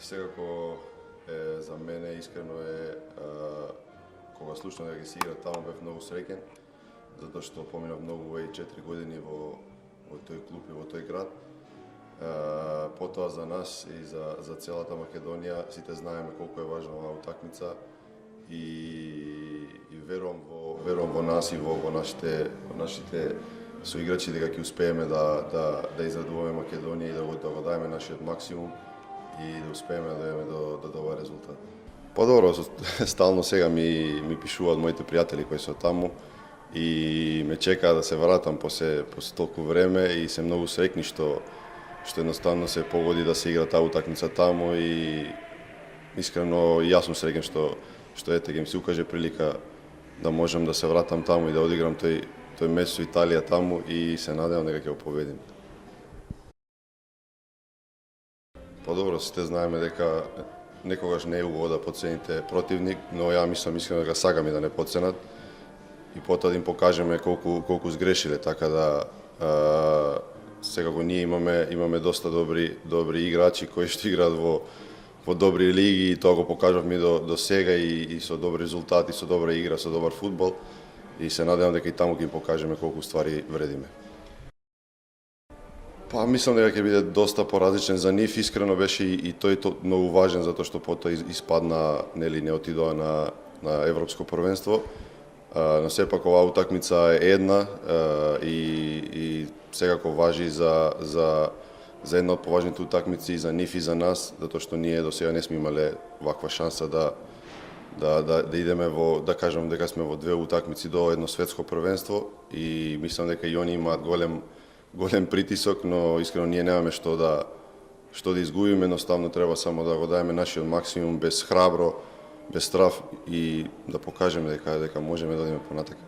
Секако за мене искрено кога слушнав дека се игра таму бев многу среќен, затоа што поминав многу 4 години во тој клуб и во тој град. Потоа за нас и за целата Македонија сите знаеме колку е важна оваа утакмица и верувам во нас и во нашите соиграчи дека ќе успееме да израдуваме Македонија и да го дадеме нашиот максимум и да успееме да дојдеме до добар резултат. Подобро, стално сега ми пишуваат моите пријатели кои се таму и ме чекаат да се вратам после толку време и се многу среќни што едноставно се погоди да се игра таа утакмица таму и искрено и јас сум среќен што ете ќе ми се укаже прилика да можам да се вратам таму и да одиграм тој меч со Италија таму и се надевам дека ќе го победим. Подобро, сите знаеме дека некогаш не е убаво да подцените противник, но ја мислам искрено дека сакаме да не подценат и потоа да им покажеме колку сгрешиле, така да секако ние имаме доста добри играчи кои што играат во добри лиги и тоа го покажавме до сега и со добри резултати, со добра игра, со добар фудбал и се надевам дека и таму ќе им покажеме колку ствари вредиме. Па мислам дека ќе биде доста поразличен за нив, искрено беше и тој многу важен затоа што потоа испадна, не отидоа на европско првенство. Но сепак оваа утакмица е една и секако важи за една од поважните утакмици и за нив и за нас, затоа што ние до сега не сме имале ваква шанса да идеме да кажам дека сме во две утакмици до едно светско првенство и мислам дека и они имаат голем притисок, но искрено ние немаме што да изгубиме, едноставно треба само да го дадеме нашиот максимум без храбро, без страв и да покажеме дека можеме да одиме понатака.